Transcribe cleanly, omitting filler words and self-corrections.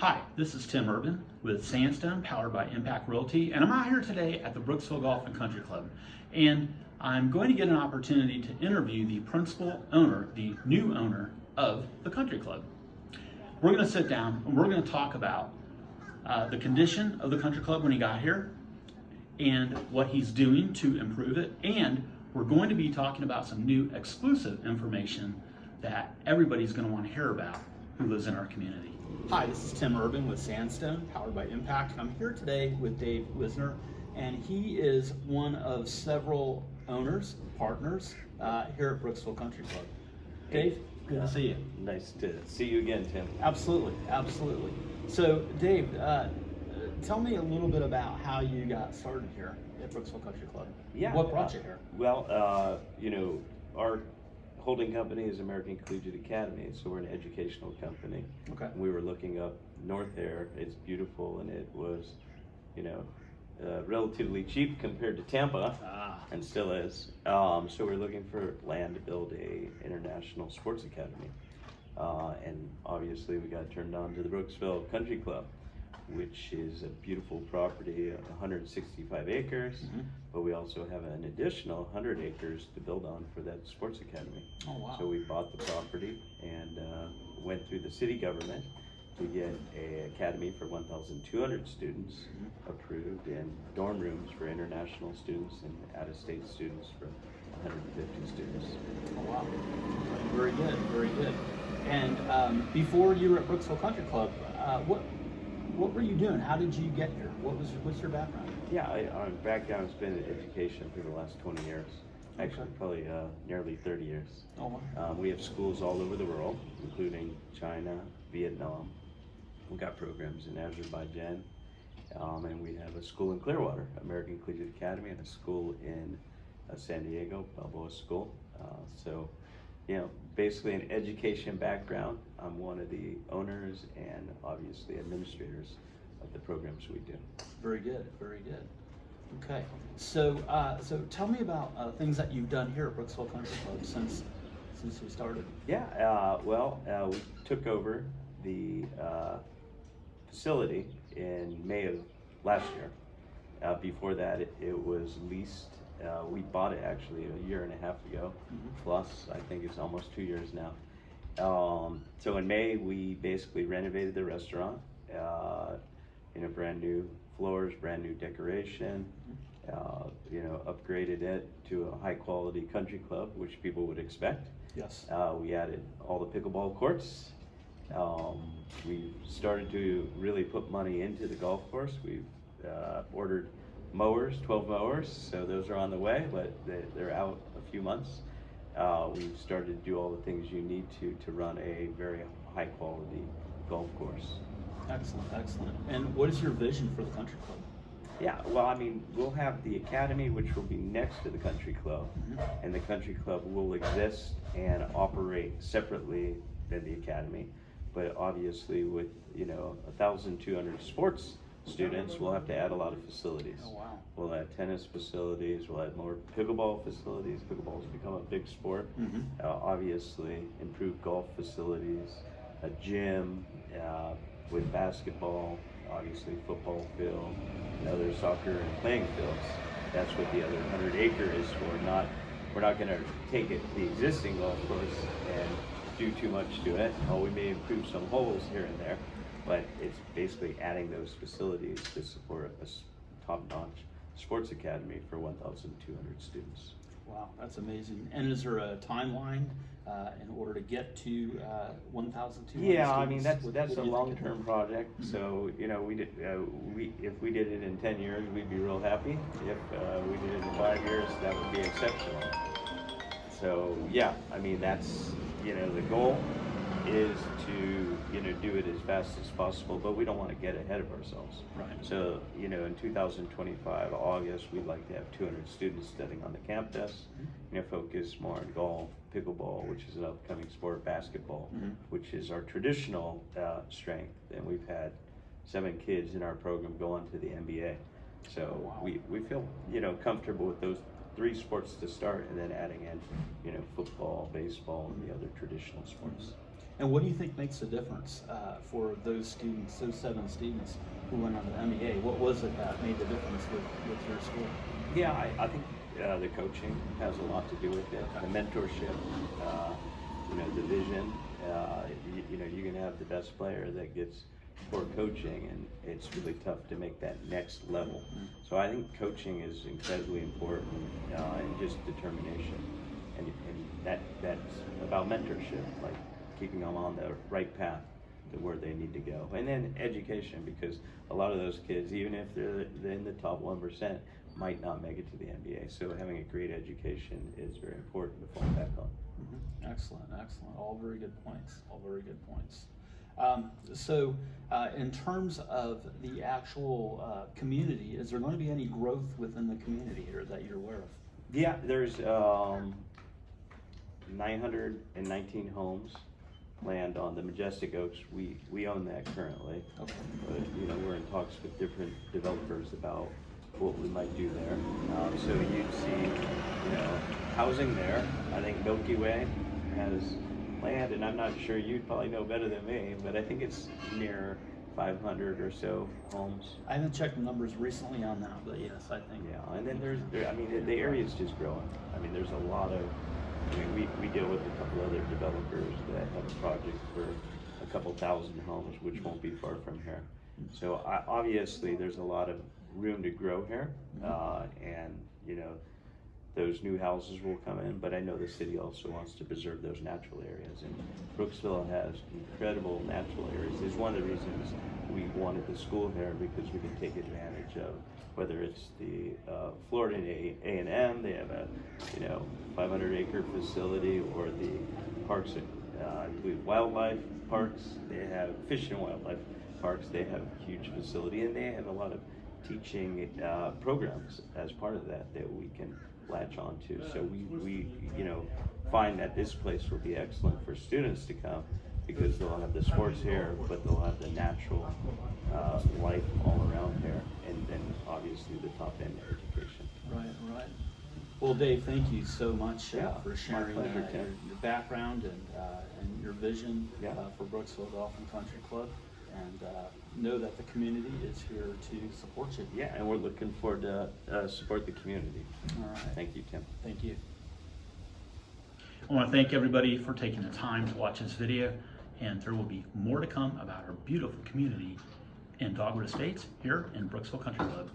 Hi, this is Tim Urban with Sandstone, powered by Impact Realty, and I'm out here today at the Brooksville Golf and Country Club. And I'm going to get an opportunity to interview the principal owner, the new owner of the country club. We're going to sit down and we're going to talk about the condition of the country club when he got here and what he's doing to improve it. And we're going to be talking about some new exclusive information that everybody's going to want to hear about who lives in our community. Hi, this is Tim Urban with Sandstone, powered by Impact. I'm here today with Dave Wizner, and he is one of several owners, partners here at Brooksville Country Club. Dave, good to see you. Nice to see you again, Tim. Absolutely, absolutely. So, Dave, tell me a little bit about how you got started here at Brooksville Country Club. Yeah. What brought you here? Well, our holding company is American Collegiate Academy, so we're an educational company. Okay. We were looking up north there. It's beautiful, and it was, relatively cheap compared to Tampa, and still is. So we're looking for land to build a international sports academy, and obviously we got turned on to the Brooksville Country Club, which is a beautiful property, 165 acres, but we also have an additional 100 acres to build on for that sports academy. Oh, wow. So we bought the property and went through the city government to get an academy for 1,200 students approved, and dorm rooms for international students and out-of-state students for 150 students. Oh, wow. Very good, very good. And before you were at Brooksville Country Club, what were you doing? How did you get here? What's your background? Yeah, our background's been in education for the last 20 years. Actually, Okay. probably nearly 30 years. Oh, wow. We have schools all over the world, including China, Vietnam. We've got programs in Azerbaijan, and we have a school in Clearwater, American Collegiate Academy, and a school in San Diego, Balboa School. So, basically an education background. I'm one of the owners and obviously administrators of the programs we do. Very good, very good. Okay, so tell me about things that you've done here at Brooksville Country Club since we started. Yeah, we took over the facility in May of last year. Before that, it was leased. We bought it actually a year and a half ago, plus I think it's almost 2 years now. So in May, we basically renovated the restaurant, brand new floors, brand new decoration, upgraded it to a high quality country club, which people would expect. Yes. We added all the pickleball courts. We started to really put money into the golf course. We've ordered mowers, 12 mowers, so those are on the way, but they're out a few months. We've started to do all the things you need to run a very high quality golf course. Excellent, excellent. And what is your vision for the country club? Yeah, well, we'll have the academy, which will be next to the country club, and the country club will exist and operate separately than the academy. But obviously with, 1,200 sports students, we'll have to add a lot of facilities. Oh, wow. We'll add tennis facilities, we'll add more pickleball facilities. Pickleball's become a big sport. Obviously, improved golf facilities, a gym with basketball, obviously football field, and other soccer and playing fields. That's what the other 100 acre is for. We're not going to take the existing golf course and do too much to it. We may improve some holes here and there, but it's basically adding those facilities to support a top-notch sports academy for 1,200 students. Wow, that's amazing. And is there a timeline in order to get to 1,200 Yeah, students? that's a long-term project. So if we did it in 10 years, we'd be real happy. If we did it in 5 years, that would be exceptional. So yeah, that's the goal is to do it as fast as possible, but we don't want to get ahead of ourselves. Right. So in 2025 August, we'd like to have 200 students studying on the campus. Focus more on golf, pickleball, which is an upcoming sport, basketball, which is our traditional strength, and we've had 7 kids in our program go on to the NBA. So wow. we feel comfortable with those 3 sports to start, and then adding in football, baseball, and the other traditional sports. And what do you think makes a difference for those students, those 7 students who went on to the MBA? What was it that made the difference with your school? Yeah, I think the coaching has a lot to do with it. The mentorship, the vision. You can have the best player that gets poor coaching, and it's really tough to make that next level. So I think coaching is incredibly important, and just determination, and that's about mentorship, like keeping them on the right path to where they need to go. And then education, because a lot of those kids, even if they're in the top 1%, might not make it to the NBA. So having a great education is very important to fall back on. Excellent, excellent. All very good points. All very good points. In terms of the actual community, is there going to be any growth within the community here that you're aware of? Yeah, there's 919 homes planned on the Majestic Oaks. We own that currently. Okay. But we're in talks with different developers about what we might do there. So you'd see, housing there. I think Milky Way has land, and I'm not sure, you'd probably know better than me, but I think it's near 500 or so homes. I haven't checked the numbers recently on that, but yes, I think. Yeah, and then the area is just growing. There's a lot of, we deal with a couple other developers that have a project for a couple thousand homes, which won't be far from here. So obviously there's a lot of room to grow here, and those new houses will come in, but I know the city also wants to preserve those natural areas, and Brooksville has incredible natural areas. It's one of the reasons we wanted the school here, because we can take advantage of, whether it's the Florida A&M, they have a 500-acre facility, or the parks, I believe wildlife parks, they have fish and wildlife parks, they have a huge facility, and they have a lot of teaching programs as part of that we can latch on to. So we find that this place will be excellent for students to come, because they'll have the sports here, but they'll have the natural life all around here, and then obviously the top end education. Right. Well, Dave, thank you so much for sharing my pleasure, Tim. your background and your vision for Brooksville Golf and Country Club. And know that the community is here to support you. Yeah, and we're looking forward to support the community. All right. Thank you, Tim. Thank you. I want to thank everybody for taking the time to watch this video, and there will be more to come about our beautiful community in Dogwood Estates here in Brooksville Country Club.